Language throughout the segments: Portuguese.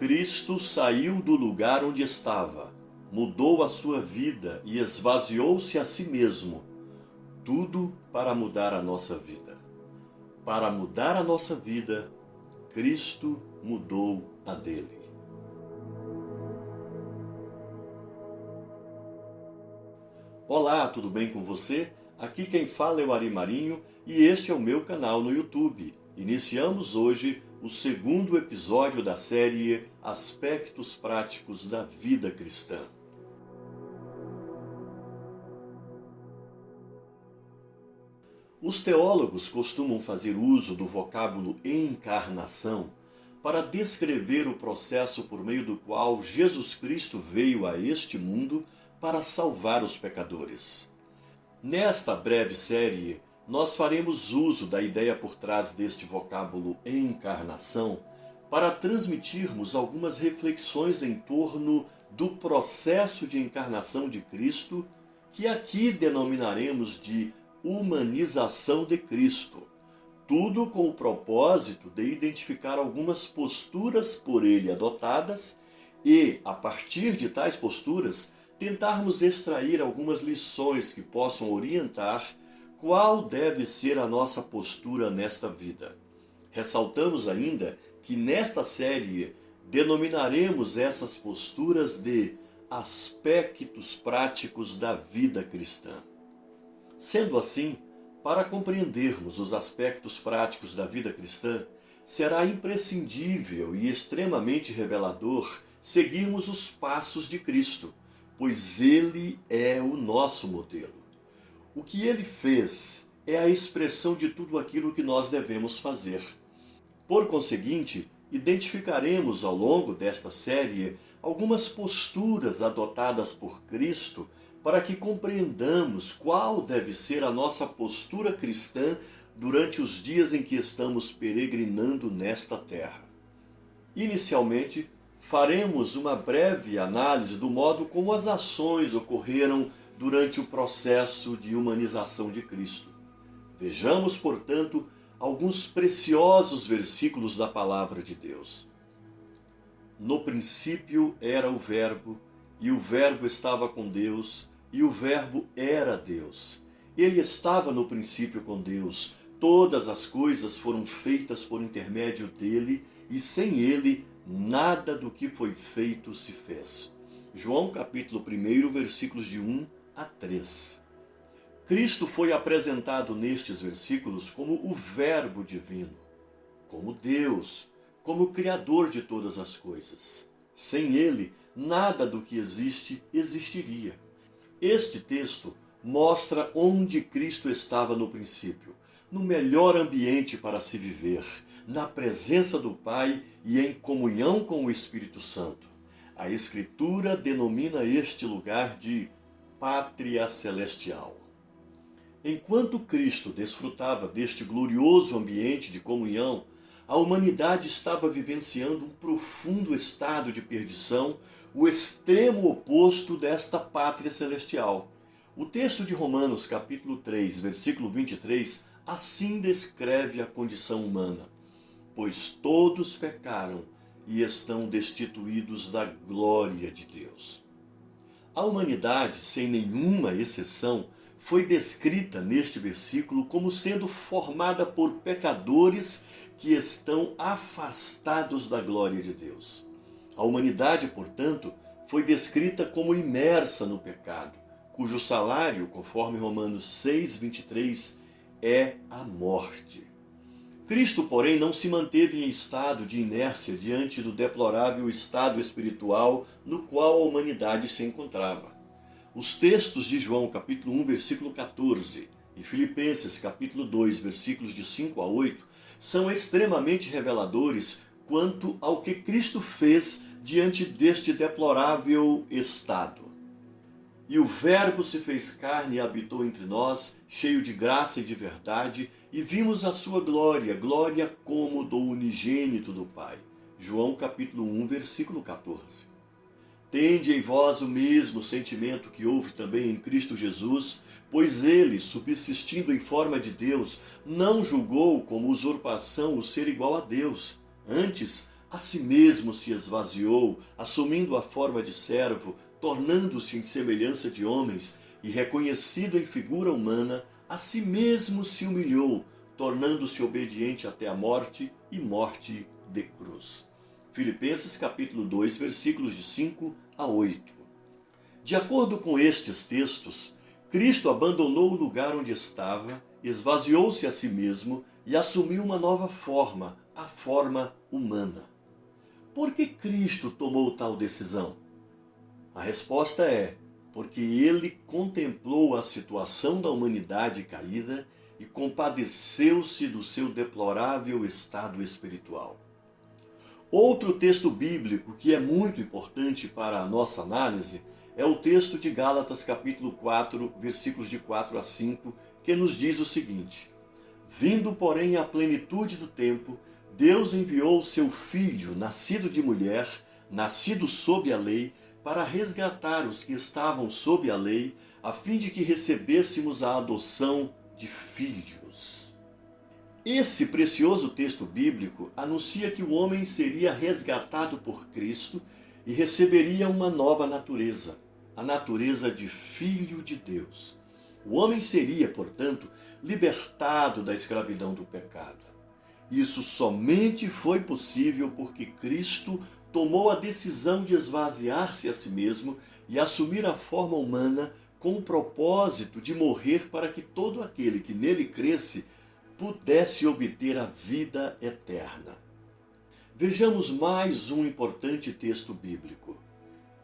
Cristo saiu do lugar onde estava, mudou a sua vida e esvaziou-se a si mesmo. Tudo para mudar a nossa vida. Para mudar a nossa vida, Cristo mudou a dele. Olá, tudo bem com você? Aqui quem fala é o Ari Marinho e este é o meu canal no YouTube. Iniciamos hoje o segundo episódio da série Aspectos Práticos da Vida Cristã. Os teólogos costumam fazer uso do vocábulo encarnação para descrever o processo por meio do qual Jesus Cristo veio a este mundo para salvar os pecadores. Nesta breve série, nós faremos uso da ideia por trás deste vocábulo encarnação para transmitirmos algumas reflexões em torno do processo de encarnação de Cristo, que aqui denominaremos de humanização de Cristo. Tudo com o propósito de identificar algumas posturas por ele adotadas e, a partir de tais posturas, tentarmos extrair algumas lições que possam orientar qual deve ser a nossa postura nesta vida. Ressaltamos ainda que nesta série denominaremos essas posturas de aspectos práticos da vida cristã. Sendo assim, para compreendermos os aspectos práticos da vida cristã, será imprescindível e extremamente revelador seguirmos os passos de Cristo, pois Ele é o nosso modelo. O que Ele fez é a expressão de tudo aquilo que nós devemos fazer. Por conseguinte, identificaremos ao longo desta série algumas posturas adotadas por Cristo para que compreendamos qual deve ser a nossa postura cristã durante os dias em que estamos peregrinando nesta terra. Inicialmente, faremos uma breve análise do modo como as ações ocorreram durante o processo de humanização de Cristo. Vejamos, portanto, alguns preciosos versículos da Palavra de Deus. No princípio era o Verbo, e o Verbo estava com Deus, e o Verbo era Deus. Ele estava no princípio com Deus. Todas as coisas foram feitas por intermédio dele, e sem ele, nada do que foi feito se fez. João capítulo 1, versículos de 1 a 3. Cristo foi apresentado nestes versículos como o Verbo divino, como Deus, como Criador de todas as coisas. Sem ele, nada do que existe existiria. Este texto mostra onde Cristo estava no princípio, no melhor ambiente para se viver, na presença do Pai e em comunhão com o Espírito Santo. A Escritura denomina este lugar de Pátria Celestial. Enquanto Cristo desfrutava deste glorioso ambiente de comunhão, a humanidade estava vivenciando um profundo estado de perdição, o extremo oposto desta Pátria Celestial. O texto de Romanos, capítulo 3, versículo 23, assim descreve a condição humana. Pois todos pecaram e estão destituídos da glória de Deus. A humanidade, sem nenhuma exceção, foi descrita neste versículo como sendo formada por pecadores que estão afastados da glória de Deus. A humanidade, portanto, foi descrita como imersa no pecado, cujo salário, conforme Romanos 6, 23, é a morte. Cristo, porém, não se manteve em estado de inércia diante do deplorável estado espiritual no qual a humanidade se encontrava. Os textos de João, capítulo 1, versículo 14, e Filipenses, capítulo 2, versículos de 5 a 8, são extremamente reveladores quanto ao que Cristo fez diante deste deplorável estado. E o Verbo se fez carne e habitou entre nós, cheio de graça e de verdade, e vimos a sua glória, glória como do unigênito do Pai. João capítulo 1, versículo 14. Tende em vós o mesmo sentimento que houve também em Cristo Jesus, pois ele, subsistindo em forma de Deus, não julgou como usurpação o ser igual a Deus. Antes, A si mesmo se esvaziou, assumindo a forma de servo, tornando-se em semelhança de homens e reconhecido em figura humana, a si mesmo se humilhou, tornando-se obediente até a morte e morte de cruz. Filipenses capítulo 2, versículos de 5 a 8. De acordo com estes textos, Cristo abandonou o lugar onde estava, esvaziou-se a si mesmo e assumiu uma nova forma, a forma humana. Por que Cristo tomou tal decisão? A resposta é porque ele contemplou a situação da humanidade caída e compadeceu-se do seu deplorável estado espiritual. Outro texto bíblico que é muito importante para a nossa análise é o texto de Gálatas capítulo 4, versículos de 4 a 5, que nos diz o seguinte: Vindo, porém, à plenitude do tempo, Deus enviou seu Filho, nascido de mulher, nascido sob a lei, para resgatar os que estavam sob a lei, a fim de que recebêssemos a adoção de filhos. Esse precioso texto bíblico anuncia que o homem seria resgatado por Cristo e receberia uma nova natureza, a natureza de filho de Deus. O homem seria, portanto, libertado da escravidão do pecado. Isso somente foi possível porque Cristo tomou a decisão de esvaziar-se a si mesmo e assumir a forma humana com o propósito de morrer para que todo aquele que nele cresce pudesse obter a vida eterna. Vejamos mais um importante texto bíblico.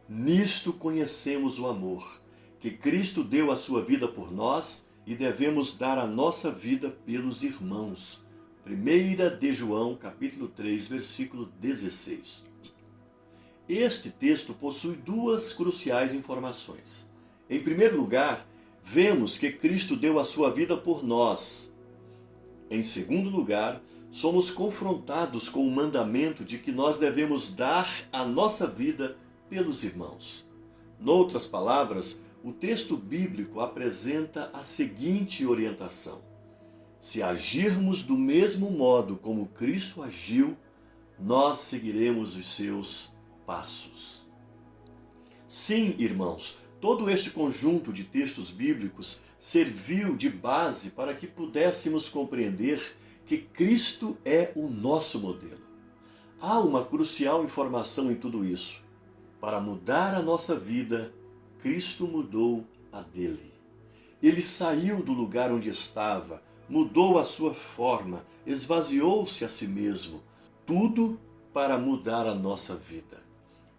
Nisto conhecemos o amor, que Cristo deu a sua vida por nós e devemos dar a nossa vida pelos irmãos. 1 de João, capítulo 3, versículo 16. Este texto possui duas cruciais informações. Em primeiro lugar, vemos que Cristo deu a sua vida por nós. Em segundo lugar, somos confrontados com o mandamento de que nós devemos dar a nossa vida pelos irmãos. Noutras palavras, o texto bíblico apresenta a seguinte orientação: se agirmos do mesmo modo como Cristo agiu, nós seguiremos os seus passos. Sim, irmãos, todo este conjunto de textos bíblicos serviu de base para que pudéssemos compreender que Cristo é o nosso modelo. Há uma crucial informação em tudo isso. Para mudar a nossa vida, Cristo mudou a dele. Ele saiu do lugar onde estava, mudou a sua forma, esvaziou-se a si mesmo, tudo para mudar a nossa vida.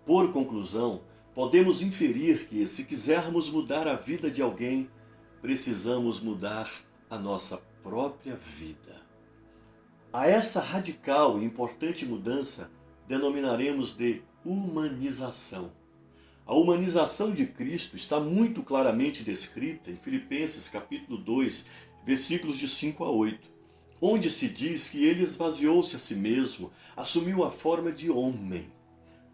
Por conclusão, podemos inferir que, se quisermos mudar a vida de alguém, precisamos mudar a nossa própria vida. A essa radical e importante mudança denominaremos de humanização. A humanização de Cristo está muito claramente descrita em Filipenses capítulo 2, versículos de 5 a 8, onde se diz que ele esvaziou-se a si mesmo, assumiu a forma de homem.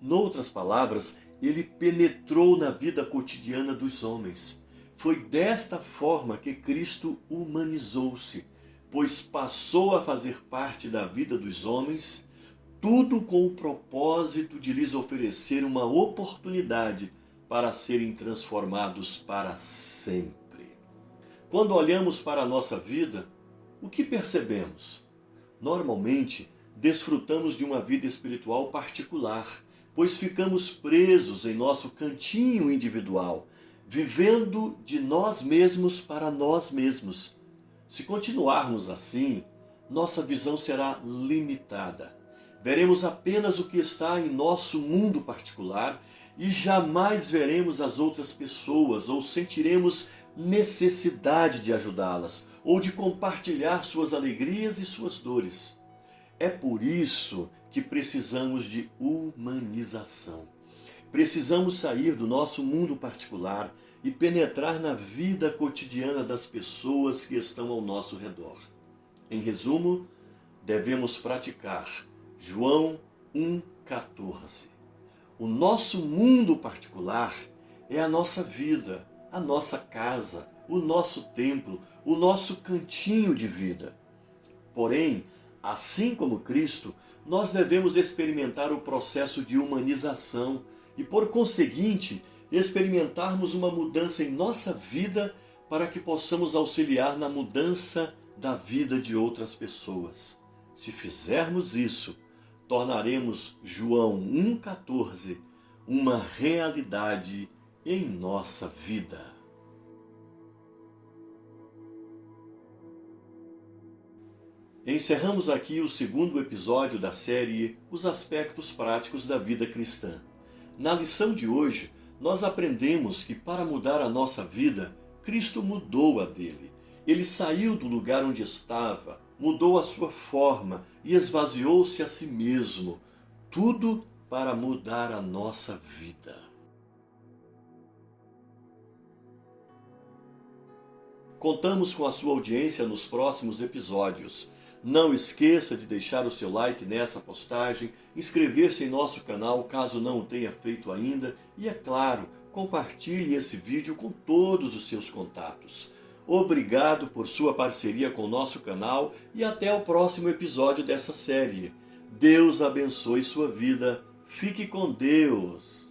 Noutras palavras, ele penetrou na vida cotidiana dos homens. Foi desta forma que Cristo humanizou-se, pois passou a fazer parte da vida dos homens, tudo com o propósito de lhes oferecer uma oportunidade para serem transformados para sempre. Quando olhamos para a nossa vida, o que percebemos? Normalmente, desfrutamos de uma vida espiritual particular, pois ficamos presos em nosso cantinho individual, vivendo de nós mesmos para nós mesmos. Se continuarmos assim, nossa visão será limitada. Veremos apenas o que está em nosso mundo particular e jamais veremos as outras pessoas ou sentiremos necessidade de ajudá-las ou de compartilhar suas alegrias e suas dores. É por isso que precisamos de humanização. Precisamos sair do nosso mundo particular e penetrar na vida cotidiana das pessoas que estão ao nosso redor. Em resumo, devemos praticar João 1,14. O nosso mundo particular é a nossa vida, a nossa casa, o nosso templo, o nosso cantinho de vida. Porém, Assim como Cristo, nós devemos experimentar o processo de humanização e, por conseguinte, experimentarmos uma mudança em nossa vida para que possamos auxiliar na mudança da vida de outras pessoas. Se fizermos isso, tornaremos João 1,14 uma realidade em nossa vida. Encerramos aqui o segundo episódio da série Os Aspectos Práticos da Vida Cristã. Na lição de hoje, nós aprendemos que para mudar a nossa vida, Cristo mudou a dele. Ele saiu do lugar onde estava, mudou a sua forma e esvaziou-se a si mesmo. Tudo para mudar a nossa vida. Contamos com a sua audiência nos próximos episódios. Não esqueça de deixar o seu like nessa postagem, inscrever-se em nosso canal caso não o tenha feito ainda e, é claro, compartilhe esse vídeo com todos os seus contatos. Obrigado por sua parceria com o nosso canal e até o próximo episódio dessa série. Deus abençoe sua vida. Fique com Deus.